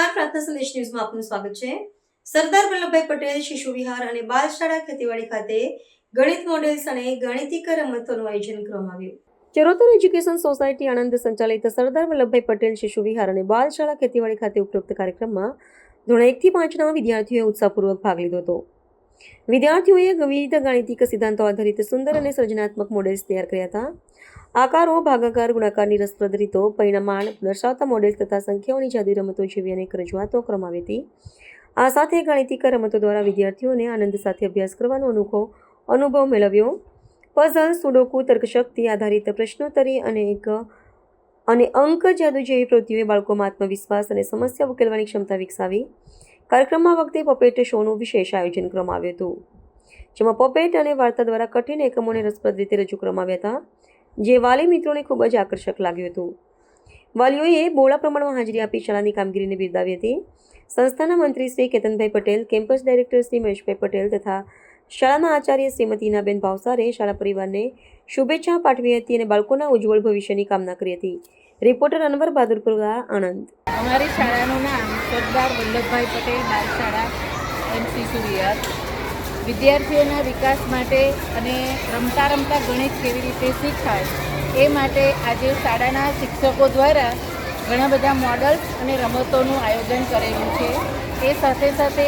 નમસ્કાર, પ્રાર્થના સંદેશ ન્યૂઝમાં આપનું સ્વાગત છે। સરદાર વલ્લભભાઈ પટેલ શિશુ વિહાર અને બાલશાળા ખેતીવાડી ખાતે ગણિત મોડેલ્સ અને ગાણિતિક રમતોનું આયોજન કરવામાં આવ્યું। ચરોતર એજ્યુકેશન સોસાયટી આણંદ સંચાલિત સરદાર વલ્લભભાઈ પટેલ શિશુ વિહાર અને બાલશાળા ખેતીવાડી ખાતે ઉપરોક્ત કાર્યક્રમમાં ધોરણ 1 થી 5ના વિદ્યાર્થીઓએ ઉત્સાહપૂર્વક ભાગ લીધો હતો। વિદ્યાર્થીઓએ વિવિધ ગાણિતિક સિદ્ધાંતો આધારિત સુંદર અને સર્જનાત્મક મોડેલ્સ તૈયાર કર્યા હતા। આકારો, ભાગાકાર, ગુણાકારની રસપ્રદ રીતો, પરિમાણ દર્શાવતા મોડેલ્સ તથા સંખ્યાઓની જાદુઈ રમતો જેવી અનેક રજૂઆતો કરવામાં આવી હતી। આ સાથે ગાણિતિક રમતો દ્વારા વિદ્યાર્થીઓને આનંદ સાથે અભ્યાસ કરવાનો અનુભવ મેળવ્યો। પઝલ, સુડોકુ, તર્કશક્તિ આધારિત પ્રશ્નોત્તરી અને અંક જાદુ જેવી પ્રવૃત્તિઓએ બાળકોમાં આત્મવિશ્વાસ અને સમસ્યા ઉકેલવાની ક્ષમતા વિકસાવી। કાર્યક્રમમાં વખતે પપેટ શોનું વિશેષ આયોજન કરવામાં આવ્યું હતું, જેમાં પપેટ અને વાર્તા દ્વારા કઠિન એકમોને રસપ્રદ રીતે રજૂ કરવામાં આવ્યા હતા, જે વાલી મિત્રોને ખૂબ જ આકર્ષક લાગ્યું હતું। વાલીઓએ બહોળા પ્રમાણમાં હાજરી આપી શાળાની કામગીરીને બિરદાવી હતી। સંસ્થાના મંત્રી શ્રી કેતનભાઈ પટેલ, કેમ્પસ ડાયરેક્ટર શ્રી મહેશભાઈ પટેલ તથા શાળાના આચાર્ય શ્રીમતી ઈનાબેન ભાવસારે શાળા પરિવારને શુભેચ્છા પાઠવી હતી અને બાળકોના ઉજ્જવળ ભવિષ્યની કામના કરી હતી। રિપોર્ટર અનવર બહાદુરપુર, આણંદ। અમારી શાળાનું નામ સરદાર વલ્લભભાઈ પટેલ બાલશાળા એન્ડ શિશુ વિહાર। વિદ્યાર્થીઓના વિકાસ માટે અને રમતા રમતા ગણિત કેવી રીતે શીખાય એ માટે આજે શાળાના શિક્ષકો દ્વારા ઘણા બધા મોડલ્સ અને રમતોનું આયોજન કરેલું છે। એ સાથે સાથે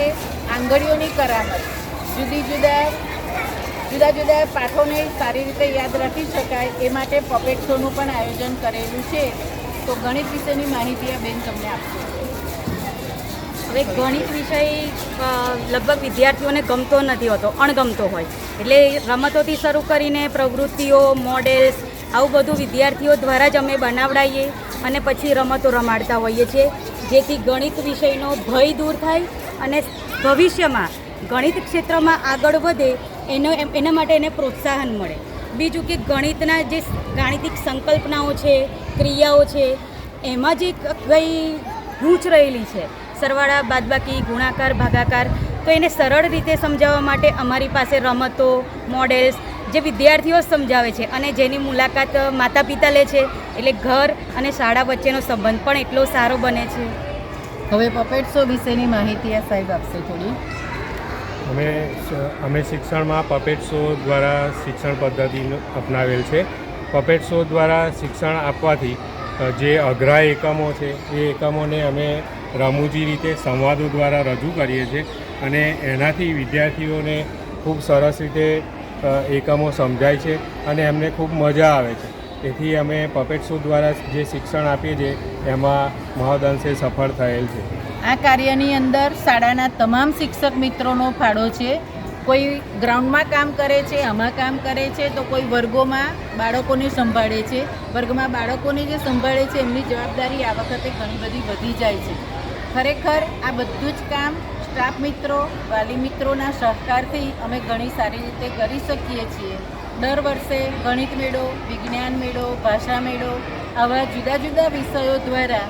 આંગળીઓની કરામત, જુદા જુદા પાઠોને સારી રીતે યાદ રાખી શકાય એ માટે પપેટ શોનું પણ આયોજન કરેલું છે। તો ગણિત વિશેની માહિતી આ બેન તમને આપશે। હવે ગણિત વિષય લગભગ વિદ્યાર્થીઓને ગમતો નથી હોતો, અણગમતો હોય, એટલે રમતોથી શરૂ કરીને પ્રવૃત્તિઓ, મોડેલ્સ આવું બધું વિદ્યાર્થીઓ દ્વારા જ અમે બનાવડાવીએ અને પછી રમતો રમાડતા હોઈએ છીએ, જેથી ગણિત વિષયનો ભય દૂર થાય અને ભવિષ્યમાં ગણિત ક્ષેત્રમાં આગળ વધે એના માટે એને પ્રોત્સાહન મળે। બીજું કે ગણિતના જે ગાણિતિક સંકલ્પનાઓ છે, ક્રિયાઓ છે, એમાં જે કઈ ગૂંચ રહેલી છે, સરવાળા, બાદબાકી, ગુણાકાર, ભાગાકાર, તો એને સરળ રીતે સમજાવવા માટે અમારી પાસે રમતો, મોડેલ્સ જે વિદ્યાર્થીઓ સમજાવે છે અને જેની મુલાકાત માતા પિતા લે છે, એટલે ઘર અને શાળા વચ્ચેનો સંબંધ પણ એટલો સારો બને છે। હવે પપેટ શો વિશેની માહિતી આ સાહેબ આપશે થોડી। અમે શિક્ષણમાં પપેટ શો દ્વારા શિક્ષણ પદ્ધતિ અપનાવેલ છે। પપેટ શો દ્વારા શિક્ષણ આપવાથી જે અઘરા એકમો છે એ એકમોને અમે રમૂજી રીતે સંવાદો દ્વારા રજૂ કરીએ છીએ અને એનાથી વિદ્યાર્થીઓને ખૂબ સરસ રીતે એકમો સમજાય છે અને એમને ખૂબ મજા આવે છે। તેથી અમે પપેટ શો દ્વારા જે શિક્ષણ આપીએ છીએ એમાં મહદઅંશે સફળ થયેલ છે। આ કાર્યની અંદર શાળાના તમામ શિક્ષક મિત્રોનો ફાળો છે। કોઈ ગ્રાઉન્ડમાં કામ કરે છે, આમાં કામ કરે છે, તો કોઈ વર્ગોમાં બાળકોને સંભાળે છે। વર્ગમાં બાળકોને જે સંભાળે છે એમની જવાબદારી આ વખતે ઘણી બધી વધી જાય છે। ખરેખર આ બધું જ કામ સ્ટાફ મિત્રો, વાલી મિત્રોના સહકારથી અમે ઘણી સારી રીતે કરી શકીએ છીએ। દર વર્ષે ગણિત મેળો, વિજ્ઞાન મેળો, ભાષા મેળો આવા જુદા જુદા વિષયો દ્વારા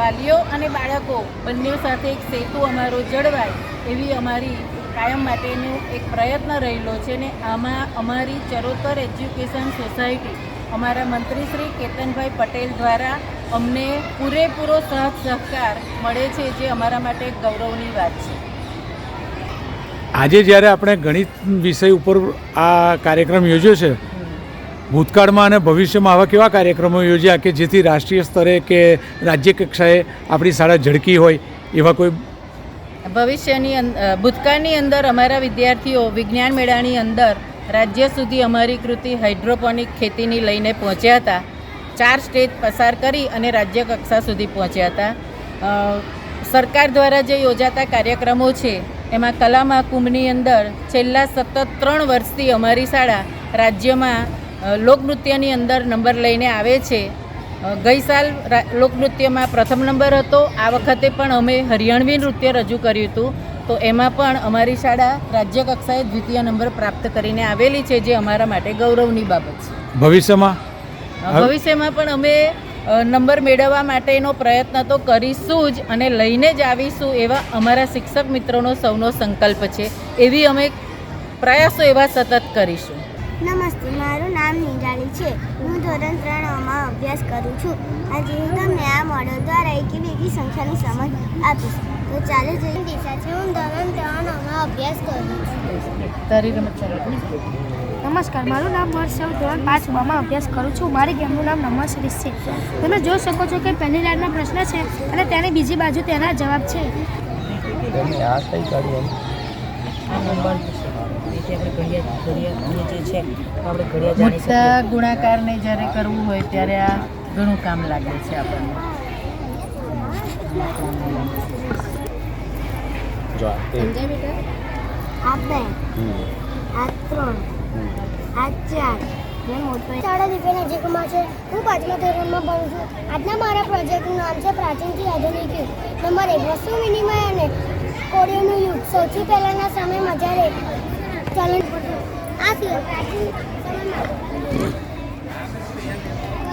વાલીઓ અને બાળકો બંને સાથે એક સેતુ અમારો જળવાય એવી અમારી કાયમ માટેનો એક પ્રયત્ન રહેલો છે ને આમાં અમારી ચરોતર એજ્યુકેશન સોસાયટી અમારા મંત્રી શ્રી કેતનભાઈ પટેલ દ્વારા અમને પૂરેપૂરો સાથ સહકાર મળે છે, જે અમારા માટે ગૌરવની વાત છે। આજે જ્યારે આપણે ગણિત વિષય ઉપર આ કાર્યક્રમ યોજ્યો છે, ભૂતકાળમાં અને ભવિષ્યમાં આવા કેવા કાર્યક્રમો યોજ્યા કે જેથી રાષ્ટ્રીય સ્તરે કે રાજ્ય કક્ષાએ આપણી શાળા ઝળકી હોય એવા કોઈ? ભૂતકાળની અંદર અમારા વિદ્યાર્થીઓ વિજ્ઞાન મેળાની અંદર રાજ્ય સુધી અમારી કૃતિ હાઇડ્રોપોનિક ખેતીની લઈને પહોંચ્યા હતા। 4 સ્ટેજ પસાર કરી અને રાજ્ય કક્ષા સુધી પહોંચ્યા હતા। સરકાર દ્વારા જે યોજાતા કાર્યક્રમો છે એમાં કલા મહાકુંભની અંદર છેલ્લા સતત 3 વર્ષથી અમારી શાળા રાજ્યમાં લોકનૃત્યની અંદર નંબર લઈને આવે છે। ગઈ સાલ લોકનૃત્યમાં પ્રથમ નંબર હતો। આ વખતે પણ અમે હરિયાણવી નૃત્ય રજૂ કર્યું હતું, તો એમાં પણ અમારી શાળા રાજ્ય કક્ષાએ દ્વિતીય નંબર પ્રાપ્ત કરીને આવેલી છે, જે અમારા માટે ગૌરવની બાબત છે। ભવિષ્યમાં પણ અમે નંબર મેળવવા માટેનો પ્રયત્ન તો કરીશું જ અને લઈને જ આવીશું એવા અમારા શિક્ષક મિત્રોનો સૌનો સંકલ્પ છે। એવી અમે પ્રયાસો એવા સતત કરીશું। નમસ્તે, મારું નામ નિરાળી છે. હું ધોરણ 3માં અભ્યાસ કરું છું. આજે હું તમને આ મોડલ દ્વારા એકી બેકી સંખ્યાની સમજ આપીશ. તો ચાલો જોઈએ. દિશા છે. હું ધોરણ 3માં અભ્યાસ કરું છું. તારી રમત ચાલુ. નમસ્કાર, મારું નામ હર્ષ છે. હું ધોરણ 5માં અભ્યાસ કરું છું. મારી ગેમનું નામ નમઃ શ્રીસ છે. તમે જોઈ શકો છો કે પહેલી લાઈનમાં પ્રશ્ન છે અને તેની બીજી બાજુ તેના જવાબ છે. મોટા ગુણાકારને જ્યારે કરવું હોય ત્યારે આ ઘણું કામ લાગે છે આપણને. આ 2, આ 3, આ 4. શાળા દીપે નજીકમાં છે. હું 5મા ધોરણમાં ભણું છું. આજના મારા પ્રોજેક્ટનું નામ છે પ્રાચીનથી આધુનિક યુગ. નંબર 1, વસ્તુ વિનિમય અને કોળીઓનું યુગ. સૌથી પહેલાંના સમયમાં જ્યારે ચલણ આ સિવાય પ્રાચીન સમયમાં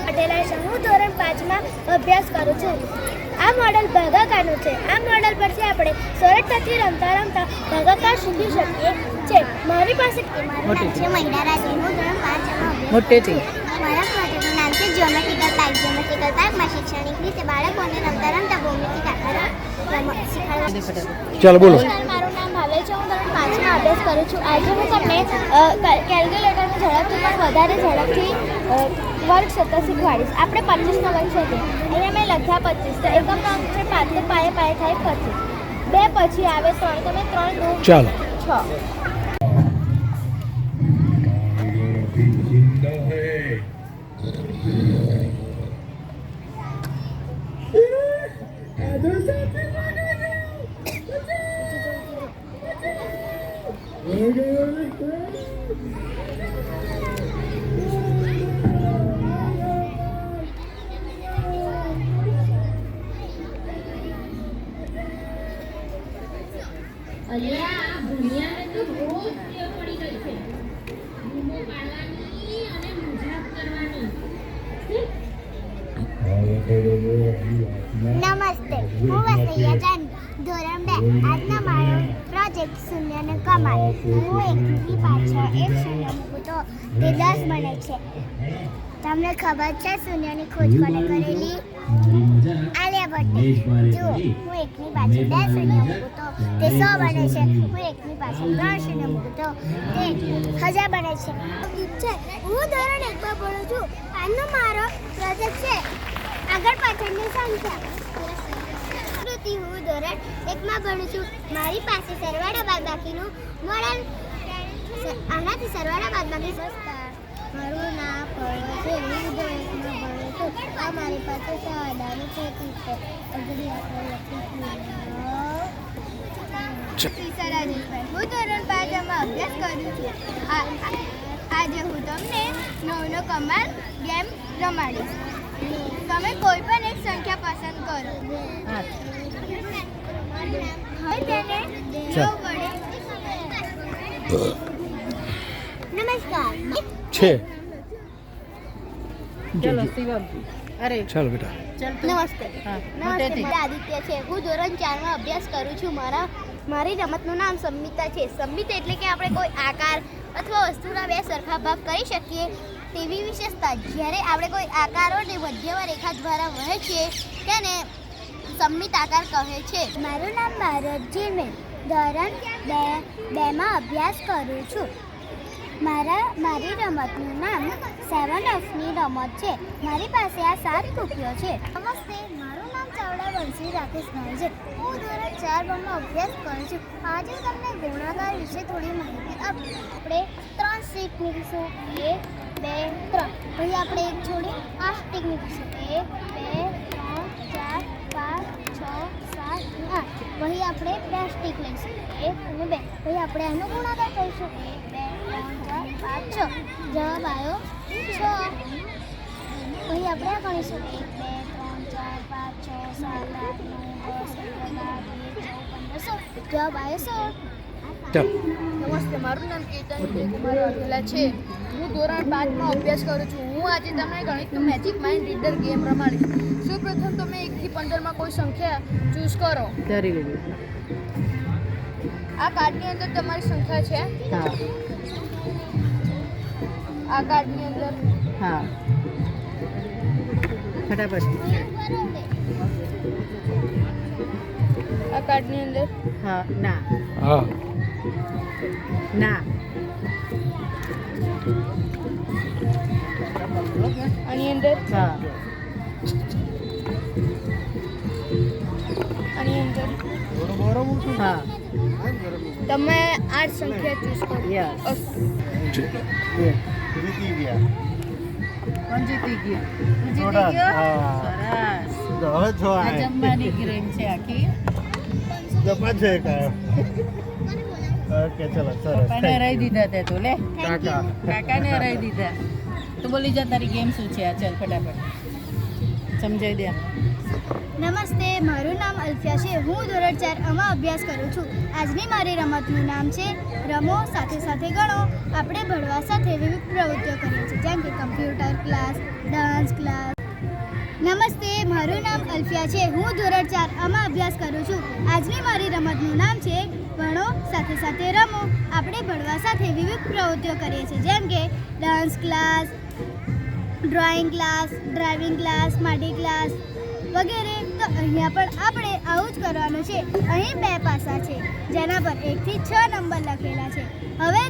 પટેલા છે. હું ધોરણ 5માં અભ્યાસ કરું છું. આ મોડલ ભાગાકારનું છે. આ મોડલ પરથી આપણે સરળતાથી રમતા રમતા ભાગાકાર શીખી શકીએ છીએ. મારી પાસે મારું નામ છે મહિના રાજવી. હું ધોરણ 5માં અભ્યાસ મોટેથી મારા પ્રોજેક્ટનું નામ છે જ્યોમેટ્રિકલ પાઇપ. જ્યોમેટ્રિકલ પાઇપમાં શૈક્ષણિક રીતે બાળકોને રમતા રમતા ભૌમિતિક આકાર શીખવાડવા. ચાલો બોલો. મારું નામ ભાવે છે. હું ધોરણ 5માં અભ્યાસ કરું છું. આજે હું તમને કેલ્ક્યુલેટરની ઝડપથી પણ વધારે ઝડપથી વર્ગ સત્તા શીખવાડીશ. આપણે 25નો વર્ગ શોધીએ. અહીંયા મેં લખ્યા 25. તો એકમ નામ છે 5 તો પાયે પાયે થાય 25. 2 પછી આવે 3. તમે 3 2 ચાલો. 6. નમસ્તે, હું વસૈયા જાન, ધોરણ 2. આજનો મારો પ્રોજેક્ટ શૂન્યનો કમાલ. હું એકની પાછળ એક શૂન્ય મૂકું તો તે 10 બને છે. તમને ખબર છે શૂન્યની ખોજ કોને કરેલી? આલિયા ભટ્ટે. જો હું એકની પાછળ 2 શૂન્ય મૂકું તો તે 100 બને છે. હું એકની પાછળ 3 શૂન્ય મૂકું તો તે 1000 બને છે. હું ધોરણ 1માં ભણું છું. આજનો મારો પ્રોજેક્ટ છે આગળ પાછળની સંખ્યા. હું ધોરણ 1માં ભણું છું. મારી પાસે સરવાળા બાદબાકીનું મોડલ. આનાથી સરવાળા બાદબાકી સસ્તા. મારું નામ ફળો છે. હું ધોરણ 1માં ભણું છું. આ મારી પાસે સાદાનું ખેતી છે. અગડી આપણે હું ધોરણ 5માં અભ્યાસ કરું છું. આજે હું તમને 9નો કમાલ ગેમ રમાડીશ. તમે કોઈ પણ એક સંખ્યા પસંદ કરો. હવે તેને 9 વડે. નમસ્કાર છે. ચલો શિવમ. અરે ચાલો બેટા. નમસ્તે. હા, નમસ્તે. મોટેથી. આદિત્ય છે. હું ધોરણ 4માં અભ્યાસ કરું છું. મારી રમતનું નામ સંમિતા છે. સંમિતા એટલે કે આપણે કોઈ આકાર અથવા વસ્તુના 2 સરખા ભાગ કરી શકીએ તેવી વિશેષતા. જ્યારે આપણે કોઈ આકારોને મધ્યમાં રેખા દ્વારા વહેંચીએ તેને સંમિત આકાર કહે છે. મારું નામ ભારત જીમે. ધોરણ 2માં અભ્યાસ કરું છું. મારી રમતનું નામ 7 ઓફની રમત છે. મારી પાસે આ 7 ટોપીઓ છે. નમસ્તે, મારું નામ ચાવડા બંસી રાકેશભાઈ છે. હું ધોરણ 4માં અભ્યાસ કરું છું. આજે તમને ગુણાકાર વિશે થોડી માહિતી આપીશ. આપણે 3 સ્ટીક મૂકીશું. 1 2 3. પછી આપણે એક છોડી 8 સ્ટીક મૂકીશું. 1 2 3 4 5 6 7 8. પછી આપણે 2 સ્ટીક લઈશું. 1 અને 2. પછી આપણે આનો ગુણાકાર કરીશું. 1 2 3 4 5 6. જવાબ આવ્યો 6. પછી આપણે આ ગણીશું. 1 2 3 4 5 6 7 8 9 10 11 12 13 14 15 16. જવાબ આવ્યો 16. નમસ્તે, મારું નામ કેતન કુમાર વાઘેલા છે. હું ધોરણ 5માં અભ્યાસ કરું છું. હું આજે તમને ગણિતનું મેજિક માઇન્ડ રીડર ગેમ રમાડીશ. સૌપ્રથમ તમે 1 થી 15માં કોઈ સંખ્યા ચૂઝ કરો. ધરી લીધું. આ કાર્ડની અંદર તમારી સંખ્યા છે. હા. આ કાર્ડની અંદર હા ફટાફટ. આ કાર્ડની અંદર હા ના હા ના આની અંદર હા આની અંદર હા તમે 8 સંખ્યા ચૂઝ કરો. યસ. કોણ જીતી ગયું? તું જીતી ગયો? સરસ. આ જમવાની ગેમ છે આખી. પપ્પાને હરાઈ દીધા તે તો લે. કાકાને હરાઈ દીધા. તો બોલી જા તારી ગેમ શું છે? આ ચાલ ફટાફટ સમજાવી દે. નમસ્તે, મારું નામ અલ્ફિયા છે. હું ધોરણ 4 આમાં અભ્યાસ કરું છું. આજની મારી રમતનું નામ છે રમો સાથે સાથે ગણો. આપણે ભણવા સાથે વિવિધ પ્રવૃત્તિઓ કરીએ છીએ, જેમ કે કમ્પ્યુટર ક્લાસ, ડાન્સ ક્લાસ. નમસ્તે, મારું નામ અલ્ફિયા છે. હું ધોરણ 4 આમાં અભ્યાસ કરું છું. આજની મારી રમતનું નામ છે ભણો સાથે સાથે રમો. આપણે ભણવા સાથે વિવિધ પ્રવૃત્તિઓ કરીએ છીએ, જેમ કે dance class, drawing class, driving class, માટી ક્લાસ વગેરે. તો અહીંયા પણ આપણે આવું જ કરવાનું છે. અહીં 2 પાસા છે, જેના પર 1 થી 6 નંબર લખેલા છે. હવે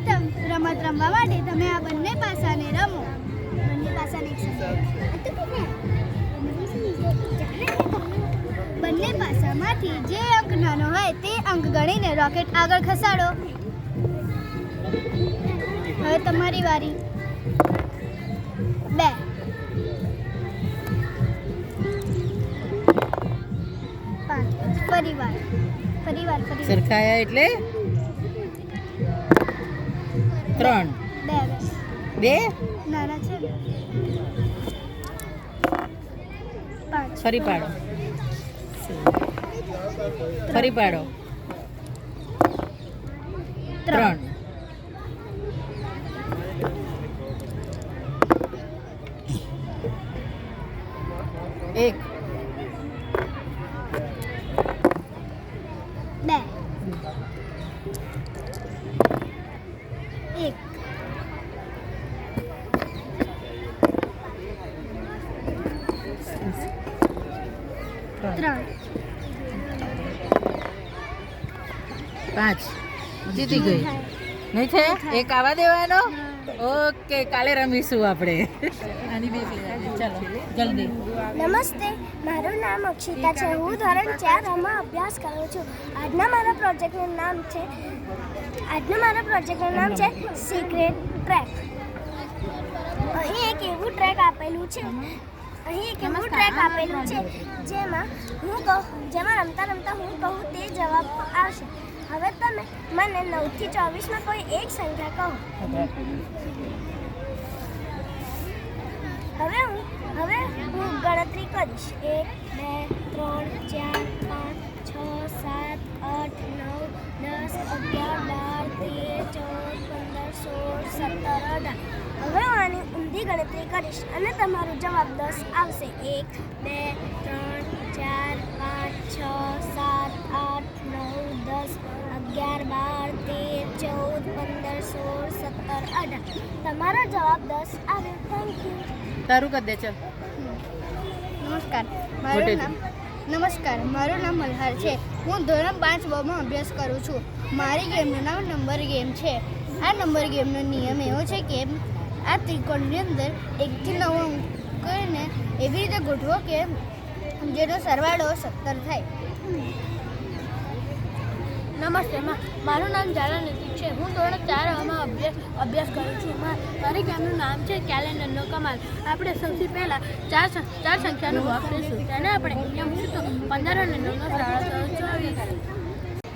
રમત રમવા માટે તમે આ બંને પાસાને રમો. બંને પાસાને બંને પાસામાંથી જે અંક નાનો હોય તે અંક ગણીને રોકેટ આગળ ખસાડો. હવે તમારી વારી. 2 ફરીવાર સરખાયા એટલે 3 2 નાના છે ને. 5 ફરી પાડો ફરી પાડો 3 1 2 1 3 5 જીતી ગઈ. નહીં છે? એક આવા દેવાનો. ઓકે, કાલે રમીશું આપણે. આની બે ચાલો જલ્દી. નમસ્તે, મારું નામ અક્ષિતા છે. હું ધોરણ 4 આમાં અભ્યાસ કરું છું. આજના મારા પ્રોજેક્ટનું નામ છે સિક્રેટ ટ્રેક. અહીં એક એવું ટ્રેક આપેલું છે જેમાં રમતા રમતા હું કહું તે જવાબ આવશે. હવે તમે મને 9 થી 24માં કોઈ એક સંખ્યા કહો. હવે હું ગણતરી કરીશ. 1 2 3 4 5 6 7 8 9 10 11 12 13 14 15 16 17 18. હવે હું આની ઊંધી ગણતરી કરીશ અને તમારો જવાબ 10 આવશે. 1 2 3 4 5 6 7 8 9 10 11 12 13 14 15 16 17 18. તમારો જવાબ 10 આવે. Thank you. તારું કર દે ચાલ. નમસ્કાર, મારું નામ મલ્હાર છે. હું ધોરણ 5 માં અભ્યાસ કરું છું. મારી ગેમનું નામ નંબર ગેમ છે. આ નંબર ગેમનો નિયમ એવો છે કે આ ત્રિકોણની અંદર 1 થી 9 અંકને એવી રીતે ગોઠવો કે જેનો સરવાળો 17 થાય. નમસ્તે, મારું નામ ઝાલા નૈતિક છે. હું ધોરણ 4 આમાં અભ્યાસ કરું છું. મારી ગેમનું નામ છે કેલેન્ડરનો કમાલ. આપણે સૌથી પહેલાં ચાર સંખ્યાનો ભાગ લઈશું. તેને આપણે ઇન્ડિયા મૂકીશું તો 15 અને 9 24.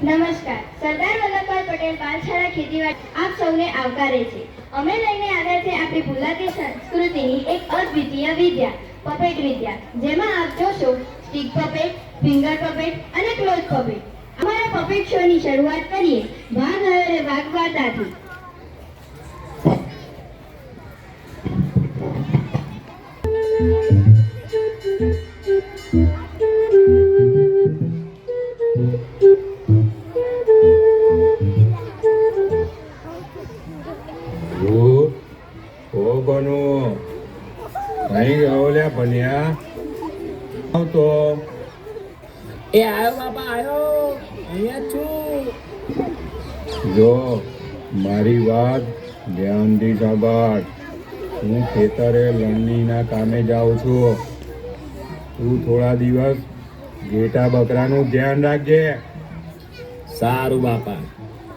નમસ્કાર, સરદાર વલ્લભભાઈ પટેલ બાલશાળા ખેતીવાડી આપ સૌને આવકારે છે. અમે લઈને આવ્યા છે આપણી ભૂલાતી સંસ્કૃતિની એક અદ્વિતીય વિદ્યા, પપેટ વિદ્યા, જેમાં આપ જોશો સ્ટિક પપેટ, ફિંગર પપેટ અને ક્લોઝ પપેટ. અમારા પપેટ શોની શરૂઆત કરીએ વાઘ અને વાઘ વાર્તાથી. અહીં આવો લ્યા બન્યા તો એ આવ્યો બાપા આવ્યો, અહીંયા છું. જો મારી વાત ધ્યાનથી સાંભળ. હું ખેતરે લણણીના કામે જાઉં છું. તું થોડા દિવસ ઘેટા બકરાનું ધ્યાન રાખજે. સારું બાપા,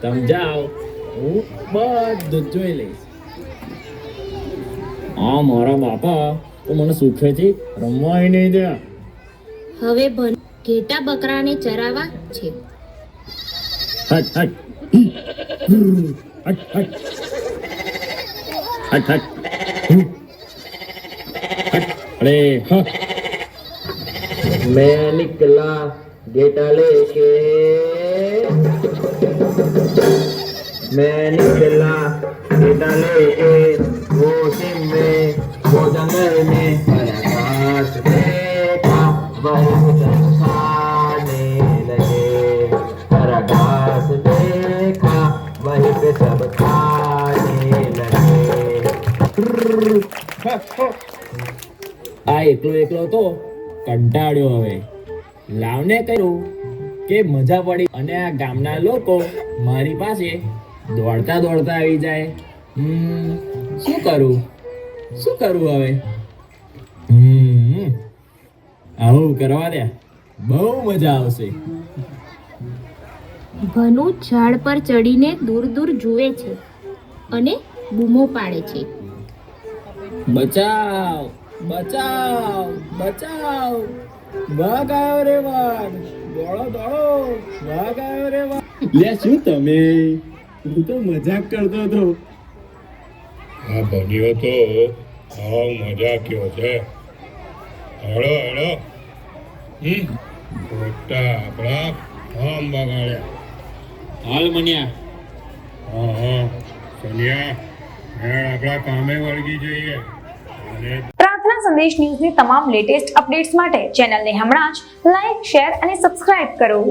તમે જાઓ, હું બધું જ જોઈ લઈશ. હા મારા બાપા તો મને સુખેથી રમવાય નહીં દે. હવે ઘેટા બકરાને ચરાવવા છે. હટ હટ હટ હટ હટ અરે હા. मैं निकला गेटा लेके, मैं निकला गेटा लेके, वो सिम में वो जंगल में घास देखा वही खाने लगे, हरा घास देखा वहीं पे सब खाने लगे. આ એકલો એકલો તો કંટાળ્યો. હવે લાવને કહ્યું કે મજા પડી અને આ ગામના લોકો મારી પાસે દોડતા દોડતા આવી જાય. શું કરું હવે? આવું કરવા દે, બહુ મજા આવશે. ભનુ ઝાડ પર ચડીને દૂર દૂર જુએ છે અને બૂમો પાડે છે. બચાવ બચાવ બચાવ, વાઘ આવ્યો રે વાઘ, દોડો દોડો, વાઘ આવ્યો રે વાઘ. લે શું તમે? હું તો મજાક કરતો હતો. આ બન્યો તો હાવ મજા કયો છે. હેડો હેડો. ખોટા આપણા ફોર્મ બગાડ્યા. હાલ મન્યા. હા હા સોનિયા, હેડ આપણા કામે વળગી જઈએ. અને પ્રાર્થના સંદેશ ન્યૂઝની તમામ લેટેસ્ટ અપડેટ્સ માટે ચેનલને હમણાં જ લાઈક, શેર અને સબસ્ક્રાઇબ કરો.